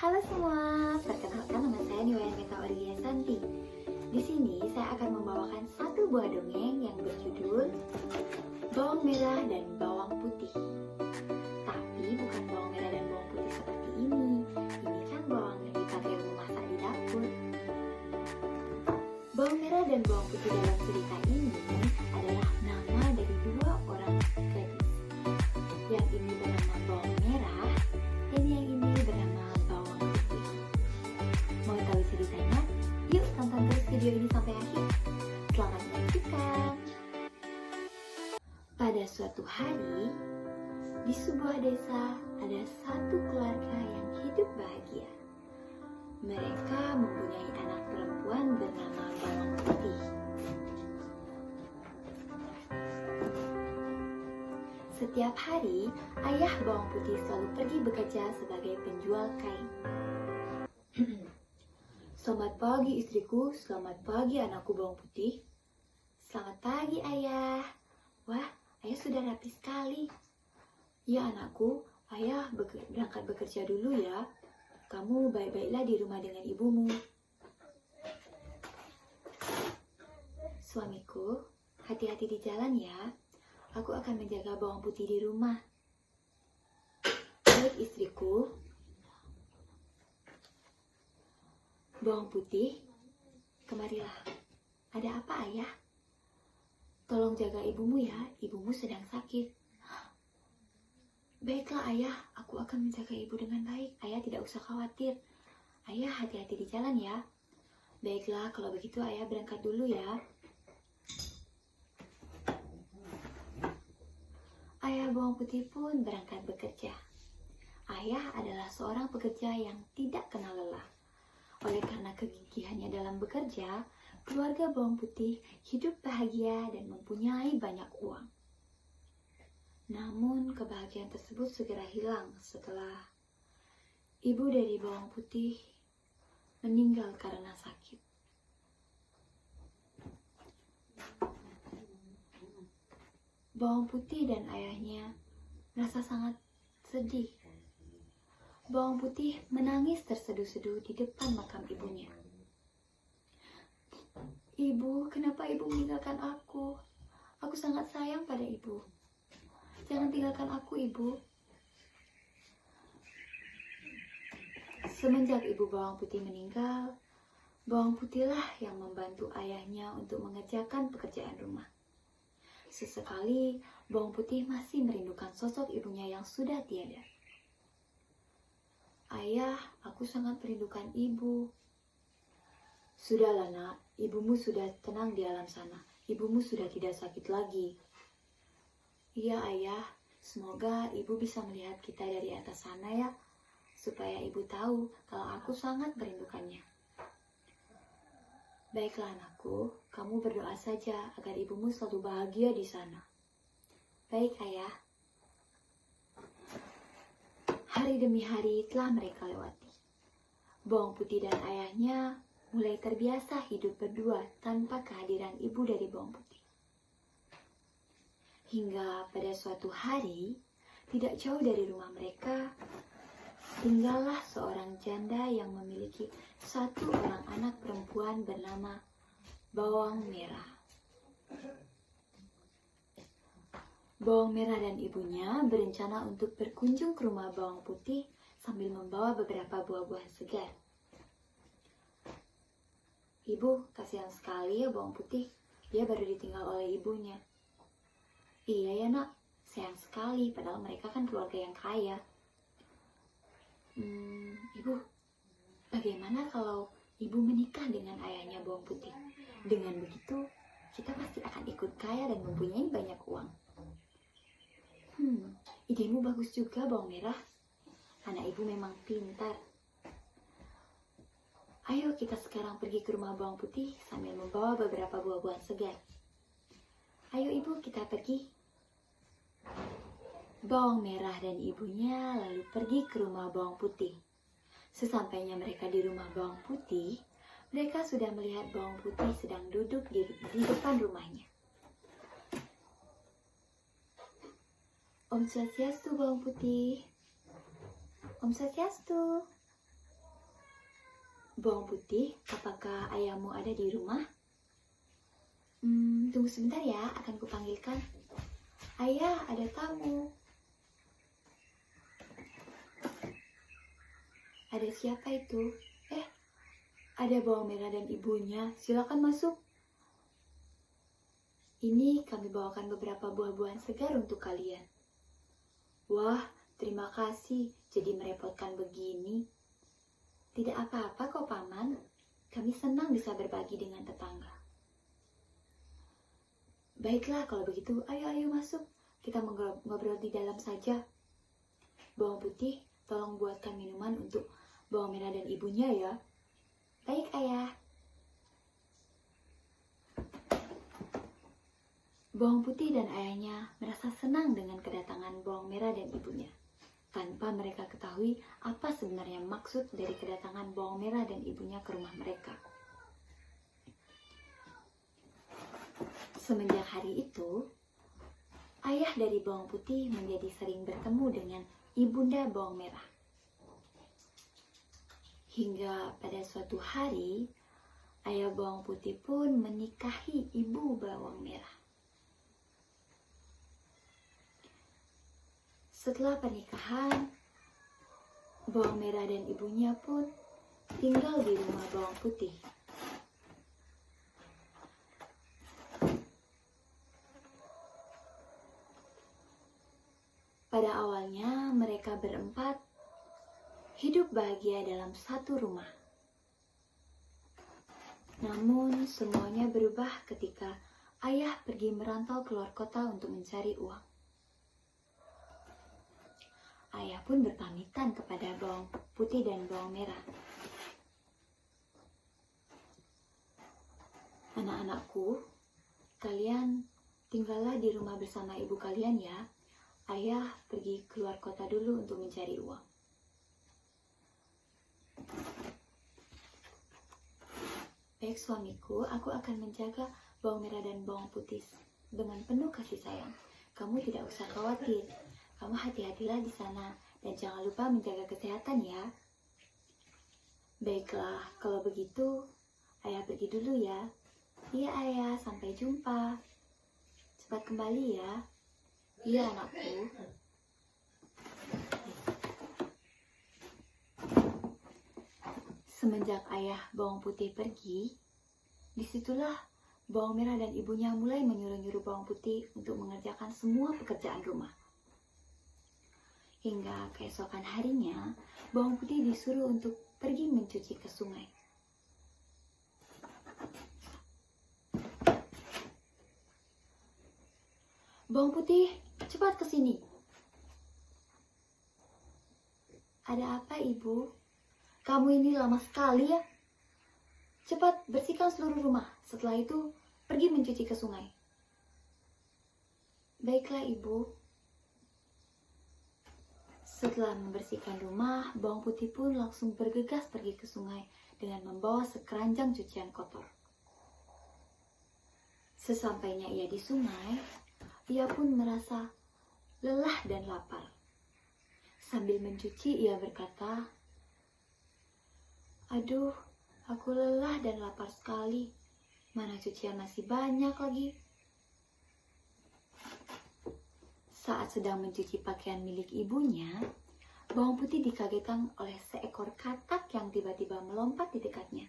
Halo semua, perkenalkan nama saya Niwayanita Aurelia Santi. Di sini saya akan membawakan satu buah dongeng yang berjudul Bawang Merah dan Bawang Putih. Tapi bukan bawang merah dan bawang putih seperti ini. Ini kan bawang yang dipakai memasak di dapur. Bawang merah dan bawang putih dalam cerita ini adalah nama dari dua orang gadis. Yang ini bernama bawang merah dan yang ini bernama bawang putih. Mau tahu ceritanya? Yuk tonton terus video ini sampai akhir. Selamat menyaksikan. Pada suatu hari, di sebuah desa ada satu keluarga yang hidup bahagia. Mereka mempunyai anak perempuan bernama Bawang Putih. Setiap hari, ayah Bawang Putih selalu pergi bekerja sebagai penjual kain. Selamat pagi istriku, selamat pagi anakku Bawang Putih. Selamat pagi ayah. Wah, ayah sudah rapi sekali. Ya anakku, ayah berangkat bekerja dulu ya. Kamu baik-baiklah di rumah dengan ibumu. Suamiku, hati-hati di jalan ya. Aku akan menjaga Bawang Putih di rumah. Baik istriku. Bawang Putih, kemarilah. Ada apa ayah? Tolong jaga ibumu ya, ibumu sedang sakit. Baiklah ayah, aku akan menjaga ibu dengan baik. Ayah tidak usah khawatir. Ayah hati-hati di jalan ya. Baiklah, kalau begitu ayah berangkat dulu ya. Ayah Bawang Putih pun berangkat bekerja. Ayah adalah seorang pekerja yang tidak kenal lelah. Oleh karena kegigihannya dalam bekerja, keluarga Bawang Putih hidup bahagia dan mempunyai banyak uang. Namun kebahagiaan tersebut segera hilang setelah ibu dari Bawang Putih meninggal karena sakit. Bawang Putih dan ayahnya merasa sangat sedih. Bawang Putih menangis terseduh-seduh di depan makam ibunya. Ibu, kenapa ibu meninggalkan aku? Aku sangat sayang pada ibu. Jangan tinggalkan aku, ibu. Semenjak ibu Bawang Putih meninggal, Bawang Putihlah yang membantu ayahnya untuk mengerjakan pekerjaan rumah. Sesekali, Bawang Putih masih merindukan sosok ibunya yang sudah tiada. Ayah, aku sangat merindukan ibu. Sudahlah nak, ibumu sudah tenang di alam sana. Ibumu sudah tidak sakit lagi. Iya ayah, semoga ibu bisa melihat kita dari atas sana ya, supaya ibu tahu kalau aku sangat merindukannya. Baiklah anakku, kamu berdoa saja agar ibumu selalu bahagia di sana. Baik ayah. Hari demi hari telah mereka lewati. Bawang Putih dan ayahnya mulai terbiasa hidup berdua tanpa kehadiran ibu dari Bawang Putih. Hingga pada suatu hari, tidak jauh dari rumah mereka, tinggallah seorang janda yang memiliki satu orang anak perempuan bernama Bawang Merah. Bawang Merah dan ibunya berencana untuk berkunjung ke rumah Bawang Putih sambil membawa beberapa buah-buahan segar. Ibu, kasihan sekali ya Bawang Putih, dia baru ditinggal oleh ibunya. Iya ya nak, sayang sekali, padahal mereka kan keluarga yang kaya. Ibu, bagaimana kalau ibu menikah dengan ayahnya Bawang Putih? Dengan begitu, kita pasti akan ikut kaya dan mempunyai banyak uang. Idemu bagus juga Bawang Merah. Anak ibu memang pintar. Ayo kita sekarang pergi ke rumah Bawang Putih sambil membawa beberapa buah-buahan segar. Ayo ibu, kita pergi. Bawang Merah dan ibunya lalu pergi ke rumah Bawang Putih. Sesampainya mereka di rumah Bawang Putih, mereka sudah melihat Bawang Putih sedang duduk di depan rumahnya. Om Swastiastu Bawang Putih. Om Swastiastu. Bawang putih, apakah ayahmu ada di rumah? Tunggu sebentar ya, akan kupanggilkan. Ayah, ada tamu. Ada siapa itu? Ada bawang merah dan ibunya. Silakan masuk. Ini kami bawakan beberapa buah-buahan segar untuk kalian. Wah, terima kasih. Jadi merepotkan begini. Tidak apa-apa kok, Paman. Kami senang bisa berbagi dengan tetangga. Baiklah, kalau begitu, ayo masuk. Kita ngobrol di dalam saja. Bawang putih, tolong buatkan minuman untuk bawang merah dan ibunya ya. Baik, Ayah. Bawang putih dan ayahnya merasa senang dengan kedatangan bawang merah dan ibunya, tanpa mereka ketahui apa sebenarnya maksud dari kedatangan bawang merah dan ibunya ke rumah mereka. Semenjak hari itu, ayah dari bawang putih menjadi sering bertemu dengan ibunda bawang merah. Hingga pada suatu hari, ayah bawang putih pun menikahi ibu bawang merah. Setelah pernikahan, bawang merah dan ibunya pun tinggal di rumah bawang putih. Pada awalnya, mereka berempat hidup bahagia dalam satu rumah. Namun, semuanya berubah ketika ayah pergi merantau keluar kota untuk mencari uang. Ayah pun berpamitan kepada bawang putih dan bawang merah. Anak-anakku, kalian tinggallah di rumah bersama ibu kalian ya. Ayah pergi keluar kota dulu untuk mencari uang. Baik suamiku, aku akan menjaga bawang merah dan bawang putih dengan penuh kasih sayang. Kamu tidak usah khawatir. Kamu hati-hatilah di sana dan jangan lupa menjaga kesehatan ya. Baiklah, kalau begitu ayah pergi dulu ya. Iya ayah, sampai jumpa. Cepat kembali ya. Iya anakku. Semenjak ayah bawang putih pergi, disitulah bawang merah dan ibunya mulai menyuruh-nyuruh bawang putih untuk mengerjakan semua pekerjaan rumah. Hingga keesokan harinya, bawang putih disuruh untuk pergi mencuci ke sungai. Bawang putih, cepat ke sini. Ada apa, Ibu? Kamu ini lama sekali ya. Cepat bersihkan seluruh rumah. Setelah itu, pergi mencuci ke sungai. Baiklah, Ibu. Setelah membersihkan rumah, bawang putih pun langsung bergegas pergi ke sungai dengan membawa sekeranjang cucian kotor. Sesampainya ia di sungai, ia pun merasa lelah dan lapar. Sambil mencuci, ia berkata, "Aduh, aku lelah dan lapar sekali. Mana cucian masih banyak lagi." Saat sedang mencuci pakaian milik ibunya, bawang putih dikagetkan oleh seekor katak yang tiba-tiba melompat di dekatnya.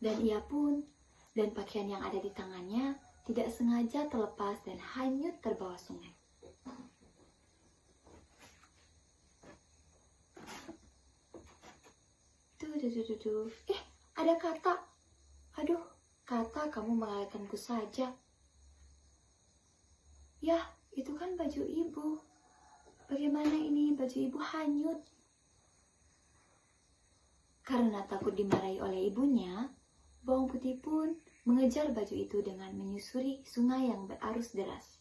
Dan pakaian yang ada di tangannya tidak sengaja terlepas dan hanyut terbawa sungai. Tuh. Ada kata. Aduh, kata kamu melelehkanku saja. Yah, itu kan baju ibu. Bagaimana ini baju ibu hanyut? Karena takut dimarahi oleh ibunya, bawang putih pun mengejar baju itu dengan menyusuri sungai yang berarus deras.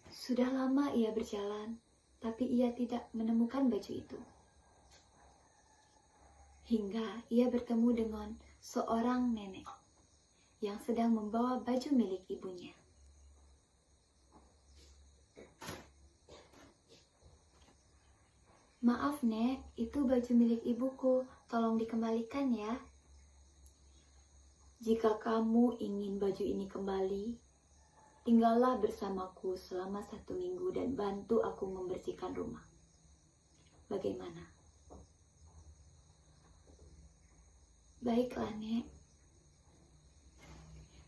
Sudah lama ia berjalan, tapi ia tidak menemukan baju itu. Hingga ia bertemu dengan seorang nenek yang sedang membawa baju milik ibunya. Maaf, Nek, itu baju milik ibuku. Tolong dikembalikan ya. Jika kamu ingin baju ini kembali, tinggallah bersamaku selama 1 minggu dan bantu aku membersihkan rumah. Bagaimana? Baiklah, Nek.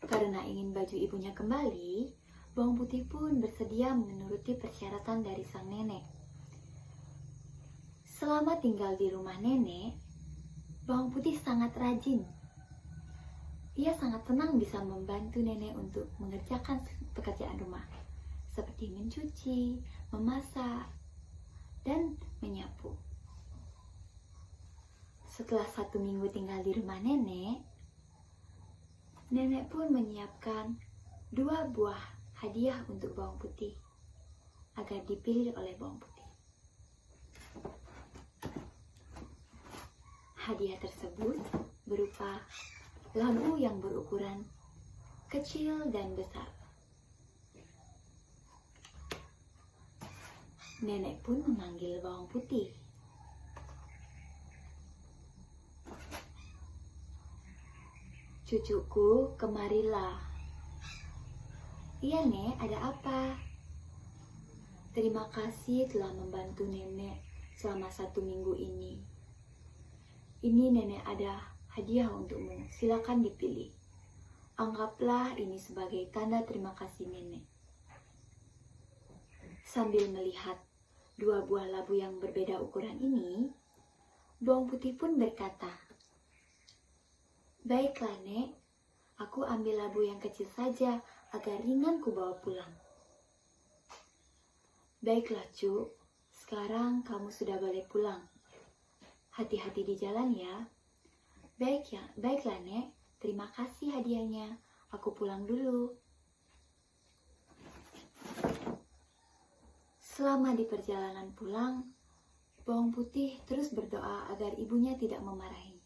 Karena ingin baju ibunya kembali, Bawang Putih pun bersedia menuruti persyaratan dari sang nenek. Selama tinggal di rumah nenek, Bawang Putih sangat rajin. Ia sangat senang bisa membantu nenek untuk mengerjakan pekerjaan rumah, seperti mencuci, memasak, dan menyapu. Setelah 1 minggu tinggal di rumah nenek, nenek pun menyiapkan 2 buah hadiah untuk Bawang Putih agar dipilih oleh Bawang Putih. Hadiah tersebut berupa labu yang berukuran kecil dan besar. Nenek pun memanggil Bawang Putih. Cucuku, kemarilah. Iya, Nek, ada apa? Terima kasih telah membantu nenek selama 1 minggu ini. Ini nenek ada hadiah untukmu, silakan dipilih. Anggaplah ini sebagai tanda terima kasih nenek. Sambil melihat 2 buah labu yang berbeda ukuran ini, Bawang Putih pun berkata, "Baiklah, Nek, aku ambil labu yang kecil saja agar ringan ku bawa pulang." "Baiklah, Cuk, sekarang kamu sudah boleh pulang. Hati-hati di jalan ya." Baiklah, Nek, terima kasih hadiahnya. Aku pulang dulu." Selama di perjalanan pulang, Bawang Putih terus berdoa agar ibunya tidak memarahi,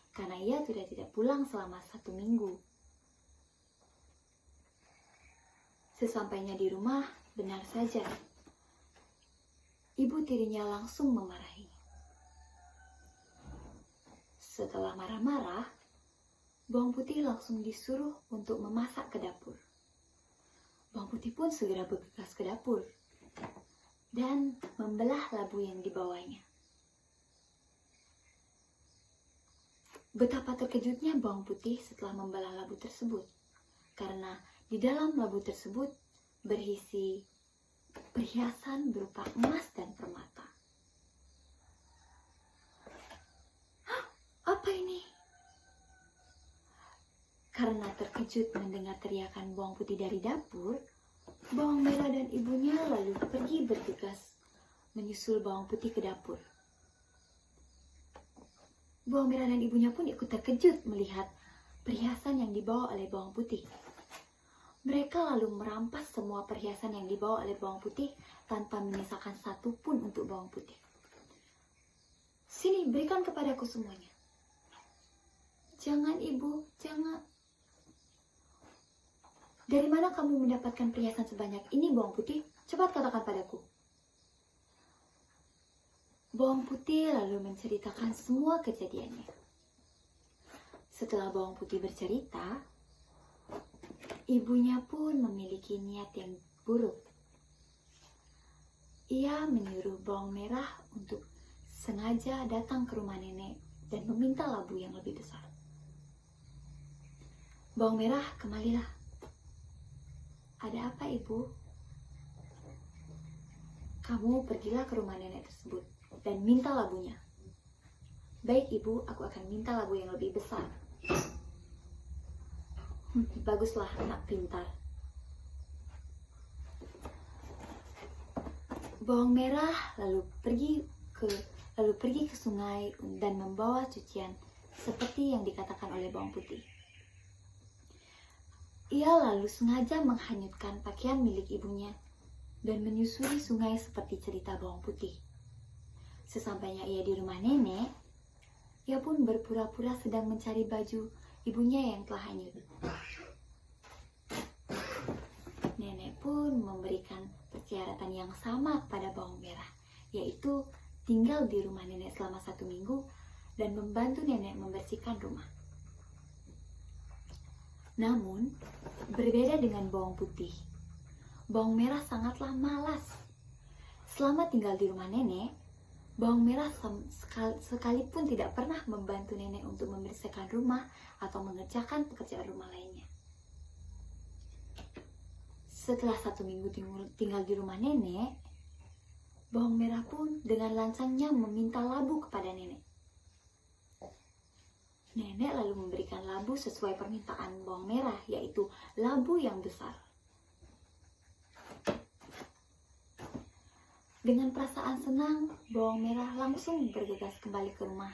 karena ia sudah tidak pulang selama 1 minggu. Sesampainya di rumah, benar saja, ibu tirinya langsung memarahi. Setelah marah-marah, Bawang Putih langsung disuruh untuk memasak ke dapur. Bawang Putih pun segera bergegas ke dapur dan membelah labu yang dibawanya. Betapa terkejutnya Bawang Putih setelah membelah labu tersebut, karena di dalam labu tersebut berisi perhiasan berupa emas dan permata. Apa ini? Karena terkejut mendengar teriakan Bawang Putih dari dapur, Bawang Merah dan ibunya lalu pergi bergegas menyusul Bawang Putih ke dapur. Bawang Merah dan ibunya pun ikut terkejut melihat perhiasan yang dibawa oleh Bawang Putih. Mereka lalu merampas semua perhiasan yang dibawa oleh Bawang Putih tanpa menyisakan satu pun untuk Bawang Putih. "Sini, berikan kepadaku semuanya." "Jangan, Ibu, jangan." "Dari mana kamu mendapatkan perhiasan sebanyak ini, Bawang Putih? Cepat katakan padaku." Bawang Putih lalu menceritakan semua kejadiannya. Setelah Bawang Putih bercerita, ibunya pun memiliki niat yang buruk. Ia menyuruh Bawang Merah untuk sengaja datang ke rumah nenek dan meminta labu yang lebih besar. "Bawang Merah, kembalilah." "Ada apa, Ibu?" "Kamu pergilah ke rumah nenek tersebut dan minta labunya." "Baik, Ibu, aku akan minta labu yang lebih besar." Baguslah, anak pintar. Bawang Merah lalu pergi ke sungai dan membawa cucian seperti yang dikatakan oleh Bawang Putih. Ia lalu sengaja menghanyutkan pakaian milik ibunya dan menyusuri sungai seperti cerita Bawang Putih. Sesampainya ia di rumah nenek, ia pun berpura-pura sedang mencari baju ibunya yang telah hanyut. Nenek pun memberikan persyaratan yang sama kepada Bawang Merah, yaitu tinggal di rumah nenek selama 1 minggu dan membantu nenek membersihkan rumah. Namun, berbeda dengan bawang putih, bawang merah sangatlah malas. Selama tinggal di rumah nenek, bawang merah sekalipun tidak pernah membantu nenek untuk membersihkan rumah atau mengerjakan pekerjaan rumah lainnya. Setelah 1 minggu tinggal di rumah nenek, bawang merah pun dengan lancangnya meminta labu kepada nenek. Nenek lalu memberikan labu sesuai permintaan bawang merah, yaitu labu yang besar. Dengan perasaan senang, bawang merah langsung bergegas kembali ke rumah.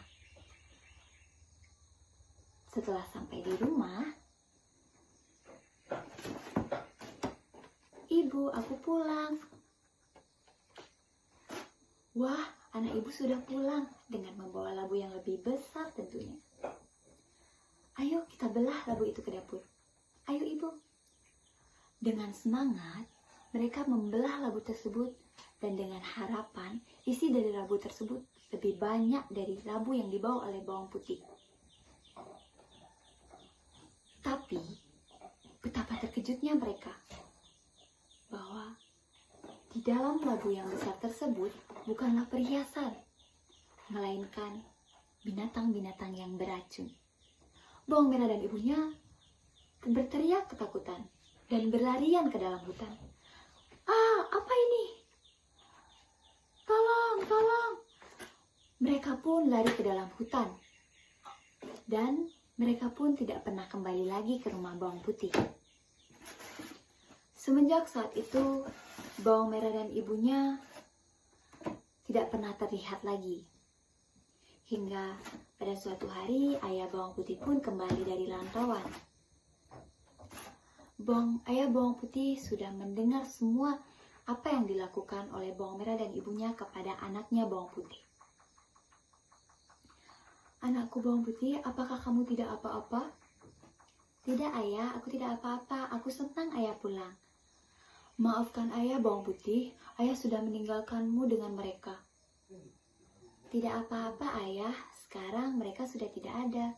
Setelah sampai di rumah, "Ibu, aku pulang." Wah, anak ibu sudah pulang dengan membawa labu yang lebih besar tentunya. "Ayo kita belah labu itu ke dapur." "Ayo ibu." Dengan semangat, mereka membelah labu tersebut dan dengan harapan isi dari labu tersebut lebih banyak dari labu yang dibawa oleh bawang putih. Tapi, betapa terkejutnya mereka bahwa di dalam labu yang besar tersebut bukanlah perhiasan, melainkan binatang-binatang yang beracun. Bawang merah dan ibunya berteriak ketakutan dan berlarian ke dalam hutan. "Ah, apa ini? Tolong, tolong!" Mereka pun lari ke dalam hutan. Dan mereka pun tidak pernah kembali lagi ke rumah bawang putih. Semenjak saat itu, bawang merah dan ibunya tidak pernah terlihat lagi. Hingga pada suatu hari, ayah bawang putih pun kembali dari rantauan. Ayah bawang putih sudah mendengar semua apa yang dilakukan oleh bawang merah dan ibunya kepada anaknya bawang putih. "Anakku bawang putih, apakah kamu tidak apa-apa?" "Tidak ayah, aku tidak apa-apa. Aku senang ayah pulang." "Maafkan ayah bawang putih, ayah sudah meninggalkanmu dengan mereka." "Tidak apa-apa ayah, sekarang mereka sudah tidak ada.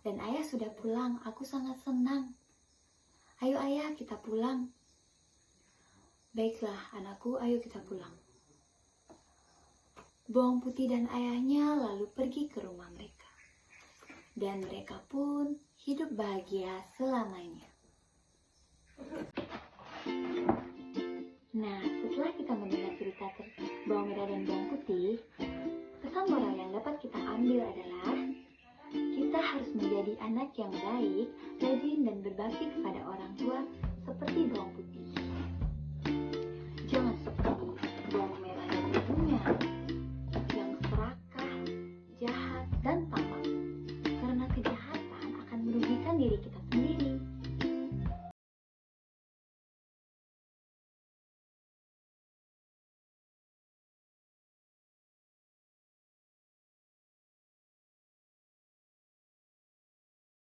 Dan ayah sudah pulang, aku sangat senang." "Ayo ayah, kita pulang." "Baiklah anakku, ayo kita pulang." Bawang putih dan ayahnya lalu pergi ke rumah mereka. Dan mereka pun hidup bahagia selamanya. Nah, setelah kita mendengar cerita bawang merah dan bawang putih, pesan moral yang dapat kita ambil adalah kita harus menjadi anak yang baik, rajin dan berbakti kepada orang tua seperti